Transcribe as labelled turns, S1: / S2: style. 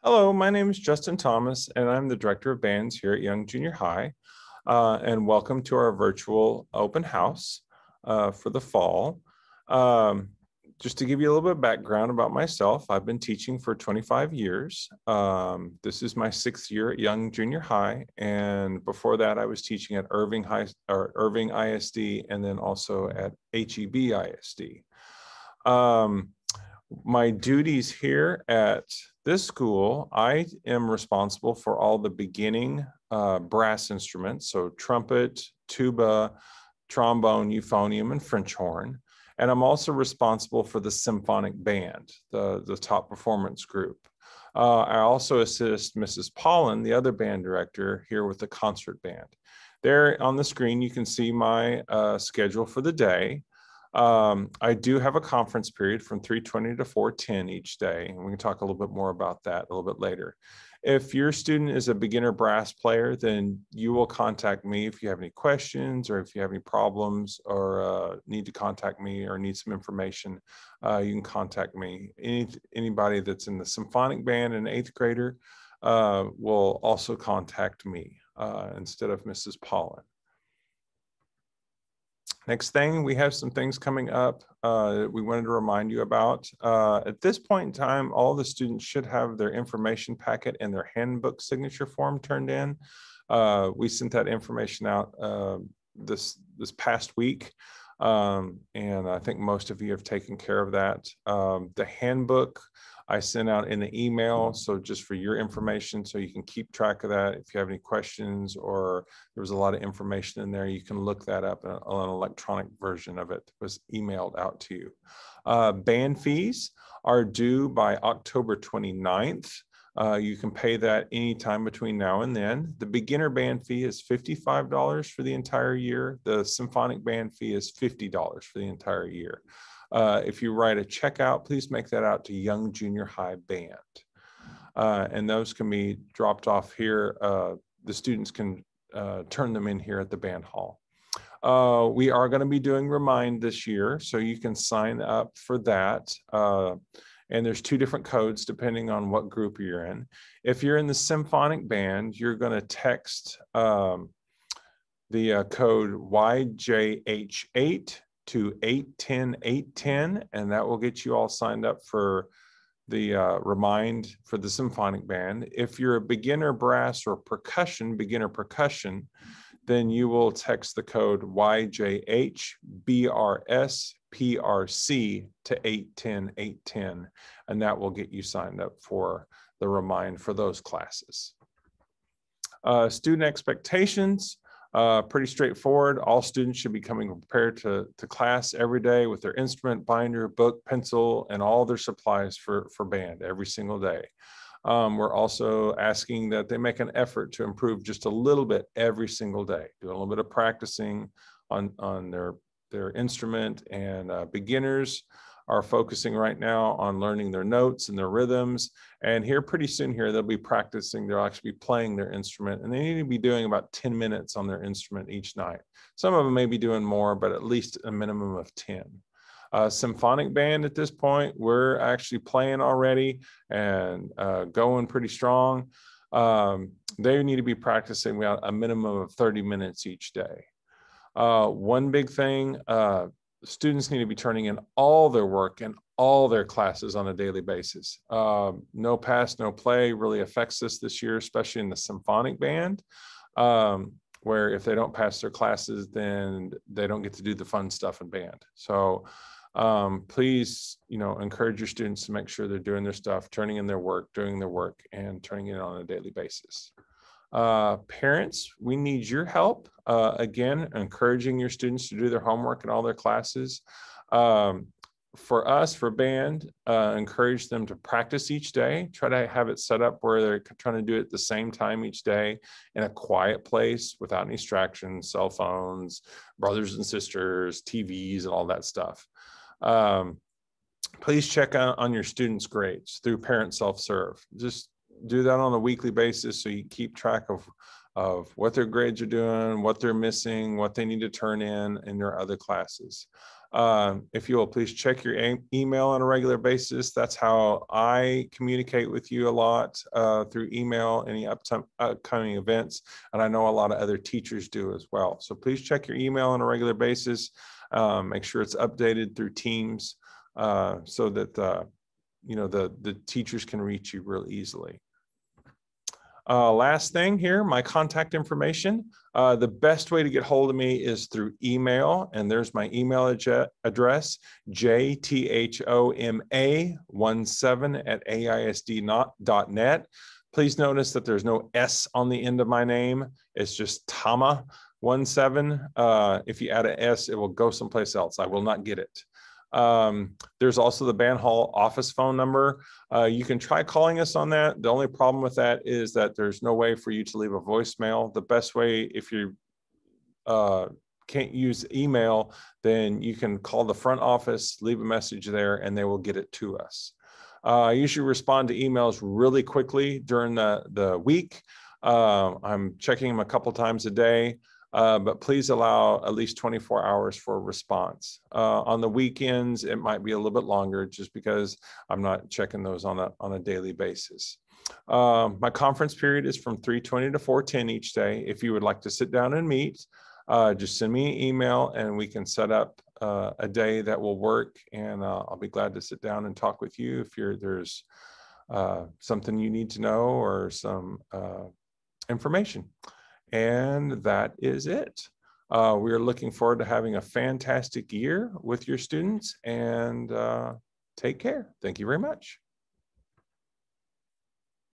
S1: Hello, my name is Justin Thomas, and I'm the Director of Bands here at Young Junior High. And welcome to our virtual open house for the fall. Just to give you a little bit of background about myself, I've been teaching for 25 years. This is my 6th year at Young Junior High, and before that, I was teaching at Irving ISD, and then also at HEB ISD. My duties here at this school, I am responsible for all the beginning brass instruments, so trumpet, tuba, trombone, euphonium, and French horn. And I'm also responsible for the symphonic band, the top performance group. I also assist Mrs. Pollen, the other band director, here with the concert band. There on the screen, you can see my schedule for the day. I do have a conference period from 3:20 to 4:10 each day, and we can talk a little bit more about that a little bit later. If your student is a beginner brass player, then you will contact me if you have any questions or if you have any problems or need to contact me or need some information. You can contact me. Anybody that's in the symphonic band, an 8th grader, will also contact me instead of Mrs. Pollen. Next thing, we have some things coming up we wanted to remind you about. At this point in time, all the students should have their information packet and their handbook signature form turned in. We sent that information out this past week, and I think most of you have taken care of that. The handbook I sent out in the email, so just for your information, so you can keep track of that. If you have any questions or there was a lot of information in there, you can look that up. An electronic version of it was emailed out to you. Band fees are due by October 29th. You can pay that anytime between now and then. The beginner band fee is $55 for the entire year. The symphonic band fee is $50 for the entire year. If you write a check out, please make that out to Young Junior High Band. And those can be dropped off here. The students can turn them in here at the band hall. We are going to be doing Remind this year, so you can sign up for that. And there's 2 different codes depending on what group you're in. If you're in the symphonic band, you're going to text the code YJH8 to 810-810, and that will get you all signed up for the Remind for the symphonic band. If you're a beginner brass or beginner percussion, then you will text the code YJHBRSPRC to 810-810, and that will get you signed up for the Remind for those classes. Student expectations. Pretty straightforward. All students should be coming prepared to class every day with their instrument, binder, book, pencil, and all their supplies for band every single day. We're also asking that they make an effort to improve just a little bit every single day, do a little bit of practicing on their instrument, and beginners are focusing right now on learning their notes and their rhythms. And here pretty soon here, they'll be practicing, they'll actually be playing their instrument, and they need to be doing about 10 minutes on their instrument each night. Some of them may be doing more, but at least a minimum of 10. Symphonic band at this point, we're actually playing already and going pretty strong. They need to be practicing a minimum of 30 minutes each day. One big thing, students need to be turning in all their work and all their classes on a daily basis. No pass, no play really affects us this year, especially in the symphonic band, where if they don't pass their classes, then they don't get to do the fun stuff in band. So please, encourage your students to make sure they're doing their stuff, turning in their work, doing their work, and turning it on a daily basis. Parents, we need your help. Again, encouraging your students to do their homework in all their classes. For us, for band, encourage them to practice each day. Try to have it set up where they're trying to do it at the same time each day in a quiet place without any distractions, cell phones, brothers and sisters, TVs, and all that stuff. Please check on your students' grades through Parent Self-Serve. Just do that on a weekly basis so you keep track of what their grades are doing, what they're missing, what they need to turn in their other classes. If you will please check your email on a regular basis. That's how I communicate with you a lot, through email, any upcoming events. And I know a lot of other teachers do as well. So please check your email on a regular basis. Make sure it's updated through Teams, so that you know, the teachers can reach you real easily. Last thing here, my contact information. The best way to get hold of me is through email, and there's my email address, jthoma17@aisd.net. Please notice that there's no S on the end of my name. It's just Tama17. If you add an S, it will go someplace else. I will not get it. There's also the Band Hall office phone number. You can try calling us on that. The only problem with that is that there's no way for you to leave a voicemail. The best way, if you can't use email, then you can call the front office, leave a message there, and they will get it to us. I usually respond to emails really quickly during the week. I'm checking them a couple times a day. But please allow at least 24 hours for a response. On the weekends, it might be a little bit longer just because I'm not checking those on a daily basis. My conference period is from 3:20 to 4:10 each day. If you would like to sit down and meet, just send me an email and we can set up a day that will work, and I'll be glad to sit down and talk with you if there's something you need to know or some information. And that is it. We are looking forward to having a fantastic year with your students, and take care. Thank you very much.